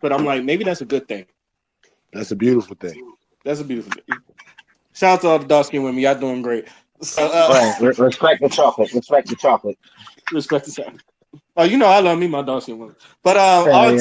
but I'm like, maybe that's a good thing. That's a beautiful thing. That's a beautiful thing. Shout out to all the dark skinned women. Y'all doing great. So, Right. Respect the chocolate. Respect the chocolate. respect the shout. Oh, you know I love me my dark skinned women. But on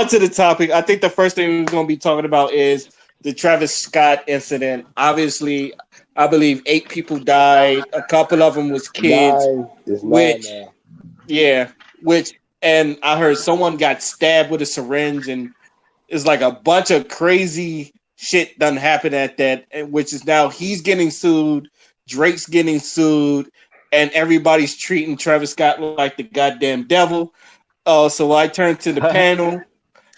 to the topic. I think the first thing we're going to be talking about is the Travis Scott incident. Obviously, I believe 8 people died. A couple of them was kids. 9 is 9 now. And I heard someone got stabbed with a syringe, and it's like a bunch of crazy shit done happened at that, which is now he's getting sued, Drake's getting sued, and everybody's treating Travis Scott like the goddamn devil. So I turned to the panel.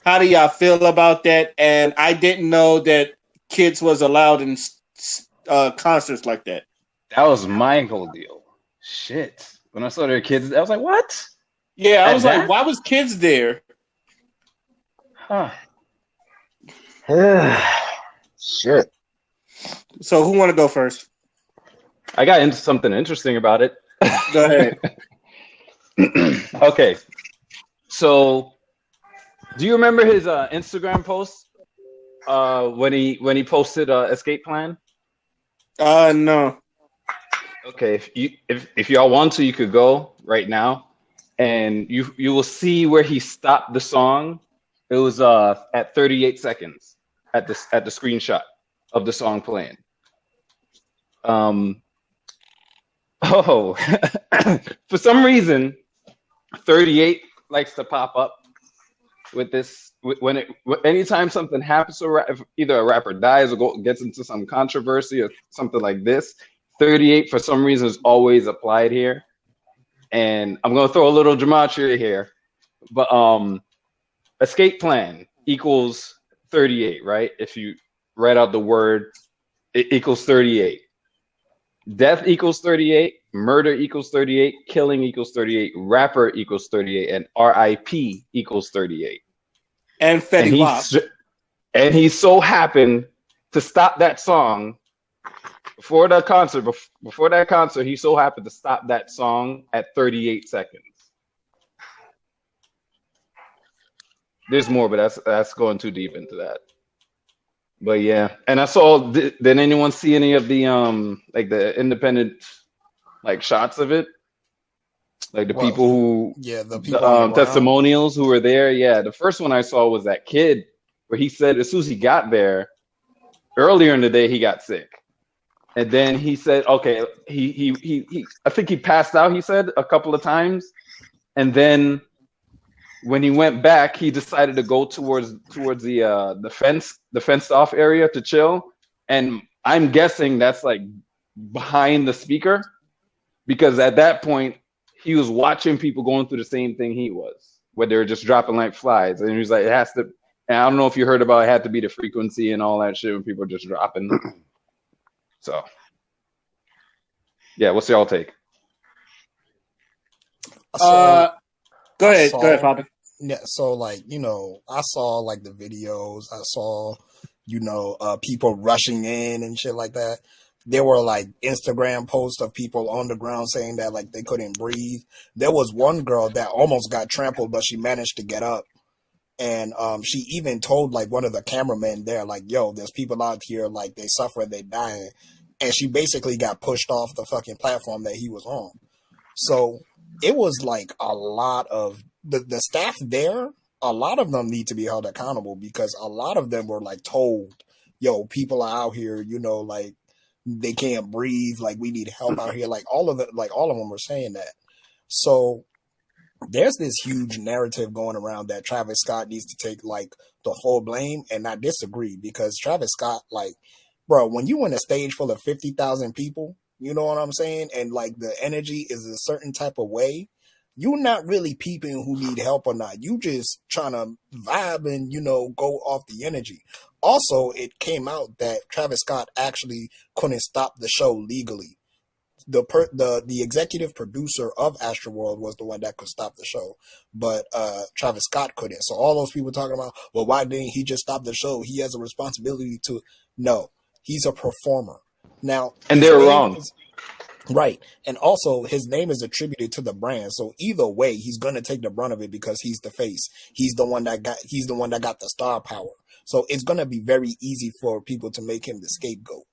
How do y'all feel about that? And I didn't know that kids was allowed in concerts like that. That was my whole deal. Shit. When I saw their kids, I was like, what? Yeah, I was like, why was kids there? Huh. Shit. So who want to go first? I got into something interesting about it. Go ahead. Okay. So, do you remember his Instagram post when he posted Escape Plan? No. Okay, if y'all want to, you could go right now, and you will see where he stopped the song. It was at 38 seconds at the screenshot of the song playing. For some reason, 38 likes to pop up with this anytime something happens to either a rapper dies or gets into some controversy or something like this. 38 for some reason is always applied here, and I'm gonna throw a little gematria here, but Escape Plan equals 38, right? If you write out the word, it equals 38. Death equals 38, murder equals 38, killing equals 38, rapper equals 38, and RIP equals 38. And Fetty Wap. And he so happened to stop that song before that concert. Before that concert, he so happened to stop that song at 38 seconds. There's more, but that's going too deep into that. But yeah, and I saw. Did anyone see any of the like the independent like shots of it? Like the people who, the people testimonials who were there. Yeah, the first one I saw was that kid where he said as soon as he got there, earlier in the day he got sick, and then he said, okay, he I think he passed out. He said a couple of times, and then when he went back, he decided to go towards the fenced off area to chill, and I'm guessing that's like behind the speaker, because at that point he was watching people going through the same thing he was, where they were just dropping like flies, and he was like, it has to. And I don't know if you heard about it, had to be the frequency and all that shit when people are just dropping. So, yeah, what's y'all take? Go ahead, Father. Yeah, so like, I saw like the videos. I saw, people rushing in and shit like that. There were like Instagram posts of people on the ground saying that like they couldn't breathe. There was one girl that almost got trampled, but she managed to get up. And she even told like one of the cameramen there, like, yo, there's people out here, like they suffer, they dying. And she basically got pushed off the fucking platform that he was on. So it was like a lot of the staff there, a lot of them need to be held accountable, because a lot of them were like told, yo, people are out here, like they can't breathe, like we need help out here. Like all of them were saying that. So there's this huge narrative going around that Travis Scott needs to take like the full blame, and I disagree, because Travis Scott, like, bro, when you in a stage full of 50,000 people, you know what I'm saying? And like the energy is a certain type of way. You're not really peeping who need help or not. You just trying to vibe and, go off the energy. Also, it came out that Travis Scott actually couldn't stop the show legally. The executive producer of AstroWorld was the one that could stop the show, but Travis Scott couldn't. So all those people talking about, well, why didn't he just stop the show? He has a responsibility to. No, he's a performer. Now, and they're wrong. Right. And also his name is attributed to the brand. So either way, he's gonna take the brunt of it because he's the face. He's the one that got the star power. So it's gonna be very easy for people to make him the scapegoat.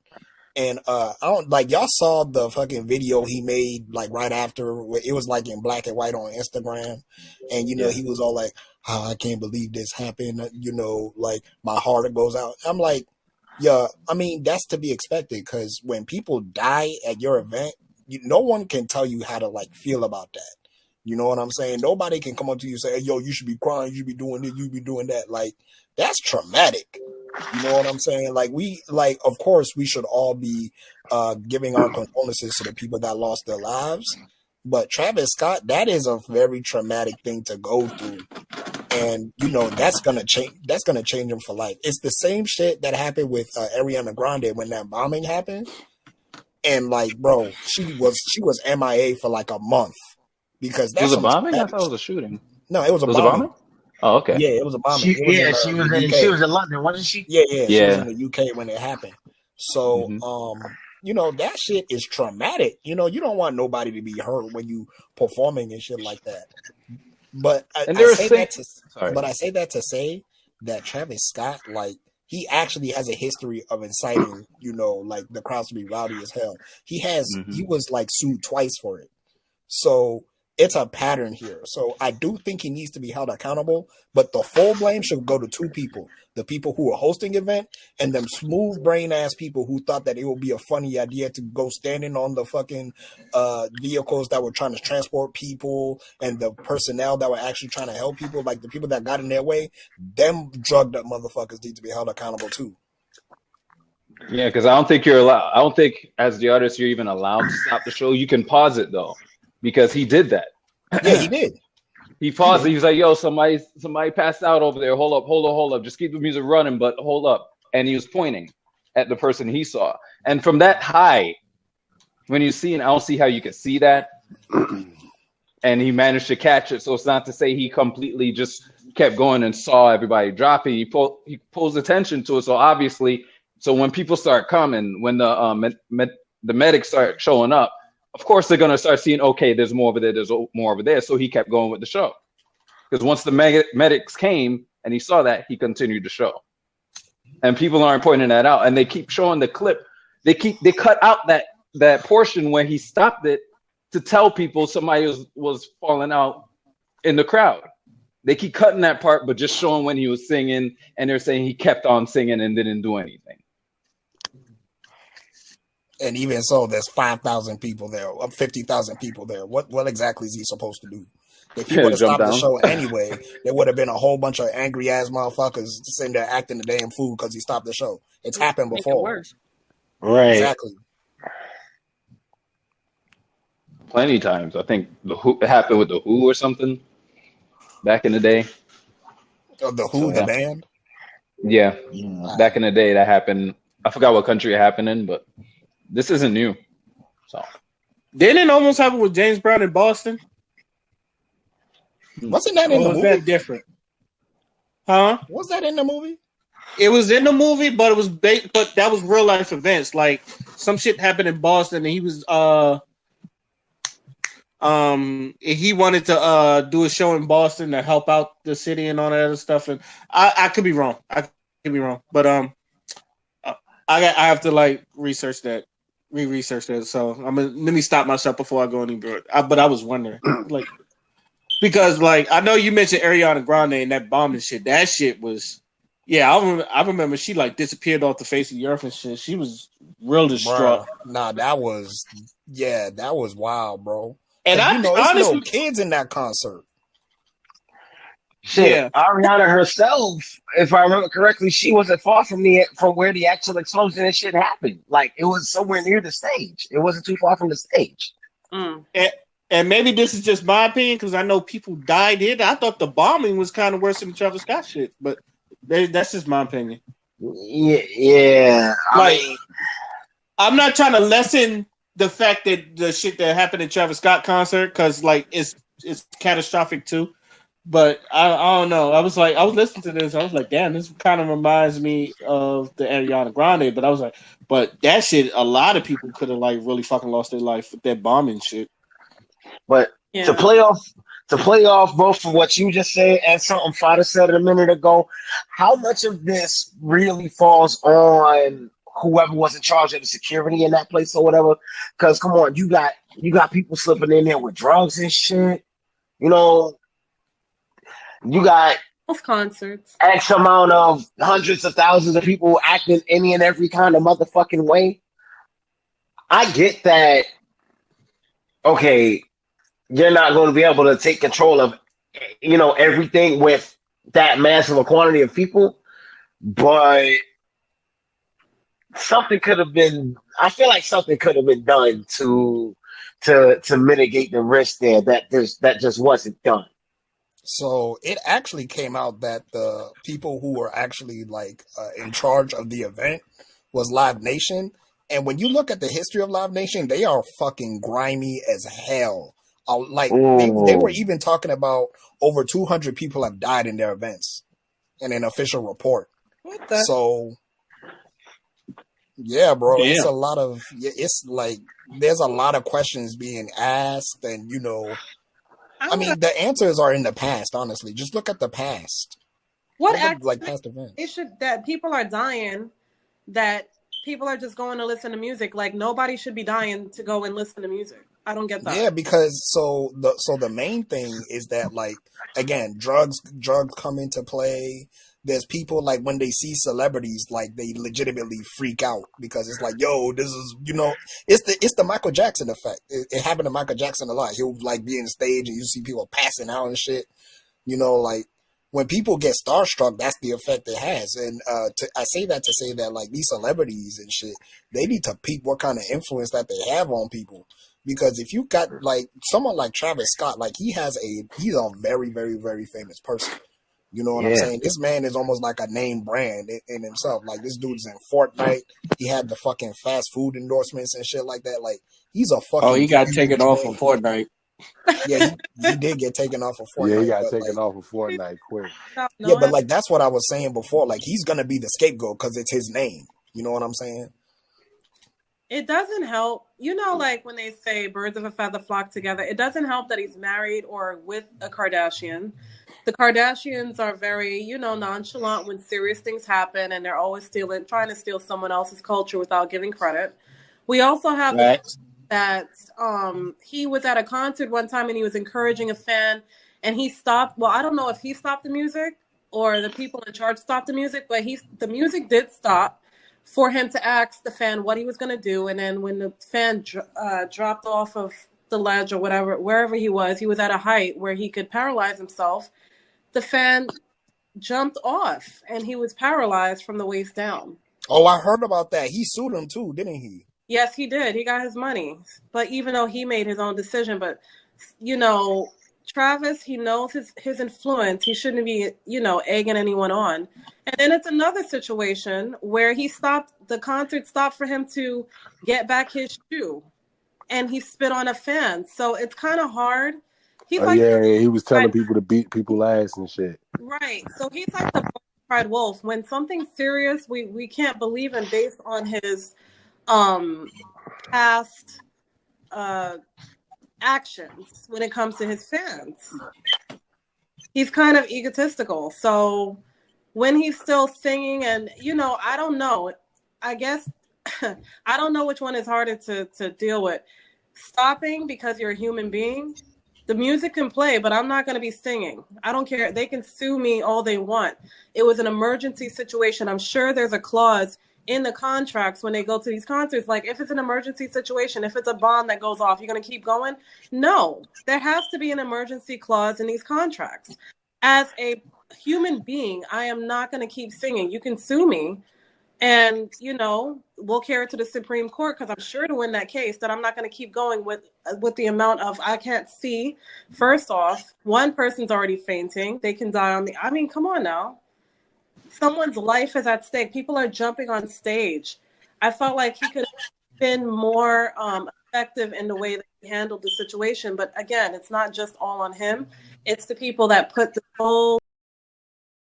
And I don't like y'all saw the fucking video he made like right after it was like in black and white on Instagram. And he was all like, oh, I can't believe this happened, like my heart goes out. I'm like, yeah, I mean, that's to be expected because when people die at your event, no one can tell you how to like feel about that. You know what I'm saying? Nobody can come up to you and say, hey, yo, you should be crying, you should be doing this, you should be doing that. Like, that's traumatic. You know what I'm saying? Like, of course, we should all be giving our condolences to the people that lost their lives. But Travis Scott, that is a very traumatic thing to go through. And that's gonna change. That's gonna change him for life. It's the same shit that happened with Ariana Grande when that bombing happened. And like, bro, she was MIA for like a month because that's was a bombing. I thought it was a shooting. No, it was a bombing. A bombing? Oh, okay. Yeah, it was a bombing. She was in London, wasn't she? Yeah. She was in the UK when it happened. So, that shit is traumatic. You don't want nobody to be hurt when you performing and shit like that. But I say that to say that Travis Scott, like, he actually has a history of inciting, like the crowds to be rowdy as hell. He was like sued twice for it. So it's a pattern here. So I do think he needs to be held accountable, but the full blame should go to two people: the people who were hosting the event and them smooth brain ass people who thought that it would be a funny idea to go standing on the fucking vehicles that were trying to transport people and the personnel that were actually trying to help people, like the people that got in their way. Them drugged up motherfuckers need to be held accountable too. Yeah, because I don't think you're allowed. I don't think as the artist you're even allowed to stop the show. You can pause it though, because he did that. Yeah, he did. He paused it. He was like, yo, somebody passed out over there. Hold up. Just keep the music running, but hold up. And he was pointing at the person he saw. And from that high, when you see, and I don't see how you can see that, and he managed to catch it. So it's not to say he completely just kept going and saw everybody dropping. He pulls attention to it. So obviously, when people start coming, when the medics start showing up, of course, they're going to start seeing, okay, there's more over there, there's more over there. So he kept going with the show. Because once the medics came and he saw that, he continued the show. And people aren't pointing that out. And they keep showing the clip. They cut out that portion where he stopped it to tell people somebody was falling out in the crowd. They keep cutting that part, but just showing when he was singing. And they're saying he kept on singing and didn't do anything. And even so, there's 5,000 people there, 50,000 people there. What exactly is he supposed to do? If he would have stopped the show anyway, there would have been a whole bunch of angry ass motherfuckers sitting there acting the damn fool because he stopped the show. It's happened before. Right. Exactly. Plenty times. I think it happened with the Who or something back in the day. The Who, the band? Yeah. Back in the day, that happened. I forgot what country it happened in, but this isn't new. So didn't it almost happen with James Brown in Boston? Wasn't that in the movie? Was that different? Huh? Was that in the movie? It was in the movie, but it was but that was real life events. Like some shit happened in Boston, and he was he wanted to do a show in Boston to help out the city and all that other stuff. And I could be wrong. But I have to like research that. Research that. So let me stop myself before I go any further. But I was wondering, like, because like I know you mentioned Ariana Grande and that bombing shit. That shit was, yeah. I remember she like disappeared off the face of the earth and shit. She was real distraught. Bruh, nah, that was wild, bro. And honestly, no kids in that concert. Shit, yeah. Ariana herself, if I remember correctly, she wasn't far from where the actual explosion and shit happened. Like, it was somewhere near the stage. It wasn't too far from the stage. And maybe this is just my opinion because I know people died here. I thought the bombing was kind of worse than the Travis Scott shit, but that's just my opinion. Yeah. I'm not trying to lessen the fact that the shit that happened in Travis Scott concert because like it's catastrophic too. But I don't know. I was listening to this. I was like, damn, this kind of reminds me of the Ariana Grande. But I was like, but that shit, a lot of people could have like really fucking lost their life with that bombing shit. But to play off both of what you just said and something Fada said a minute ago, how much of this really falls on whoever was in charge of the security in that place or whatever? Because come on, you got people slipping in there with drugs and shit. You know, you got concerts, X amount of hundreds of thousands of people acting any and every kind of motherfucking way. I get that. Okay, you're not going to be able to take control of, everything with that massive a quantity of people, but something could have been. I feel like something could have been done to mitigate the risk there. That just wasn't done. So it actually came out that the people who were actually in charge of the event was Live Nation. And when you look at the history of Live Nation, they are fucking grimy as hell. They were even talking about over 200 people have died in their events in an official report. What the? So, yeah, bro, it's a lot of, it's like, there's a lot of questions being asked and, the answers are in the past, honestly. Just look at the past. Past events. It should, that people are dying, that people are just going to listen to music. Like, nobody should be dying to go and listen to music. I don't get that. Yeah, because so the main thing is that, again, drugs come into play. There's people, when they see celebrities, they legitimately freak out because it's like, yo, this is, it's the Michael Jackson effect. It happened to Michael Jackson a lot. He'll be in the stage and you see people passing out and shit. When people get starstruck, that's the effect it has. And I say that to say that these celebrities and shit, they need to peep what kind of influence that they have on people. Because if you got someone like Travis Scott, he's a very, very, very famous person. You know what I'm saying? This man is almost like a name brand in himself. This dude's in Fortnite. He had the fucking fast food endorsements and shit like that. He's a fucking. Oh, he got taken off of Fortnite. Yeah, he did get taken off of Fortnite. Yeah, he got taken off of Fortnite quick. Yeah, but that's what I was saying before. He's gonna be the scapegoat because it's his name. You know what I'm saying? It doesn't help. When they say birds of a feather flock together, it doesn't help that he's married or with a Kardashian. The Kardashians are very, nonchalant when serious things happen, and they're always trying to steal someone else's culture without giving credit. We also have that he was at a concert one time and he was encouraging a fan, and he stopped. Well, I don't know if he stopped the music or the people in charge stopped the music, but the music did stop for him to ask the fan what he was going to do. And then when the fan dropped off of the ledge or whatever, wherever he was at a height where he could paralyze himself. The fan jumped off and he was paralyzed from the waist down. Oh, I heard about that. He sued him too, didn't he? Yes, he did. He got his money. But even though he made his own decision, but Travis, he knows his influence. He shouldn't be, egging anyone on. And then it's another situation where the concert stopped for him to get back his shoe and he spit on a fan. So it's kind of hard. He's he was telling people to beat people's ass and shit. Right. So he's like the pride wolf. When something's serious, we can't believe him based on his past actions when it comes to his fans. He's kind of egotistical. So when he's still singing and, I don't know. I guess I don't know which one is harder to deal with. Stopping because you're a human being. The music can play, but I'm not going to be singing. I don't care. They can sue me all they want. It was an emergency situation. I'm sure there's a clause in the contracts when they go to these concerts. If it's an emergency situation, if it's a bomb that goes off, you're going to keep going? No. There has to be an emergency clause in these contracts. As a human being, I am not going to keep singing. You can sue me. And, we'll carry it to the Supreme Court because I'm sure to win that case that I'm not going to keep going with the amount of I can't see. First off, one person's already fainting. They can die on come on now. Someone's life is at stake. People are jumping on stage. I felt like he could have been more effective in the way that he handled the situation. But again, it's not just all on him. It's the people that put the whole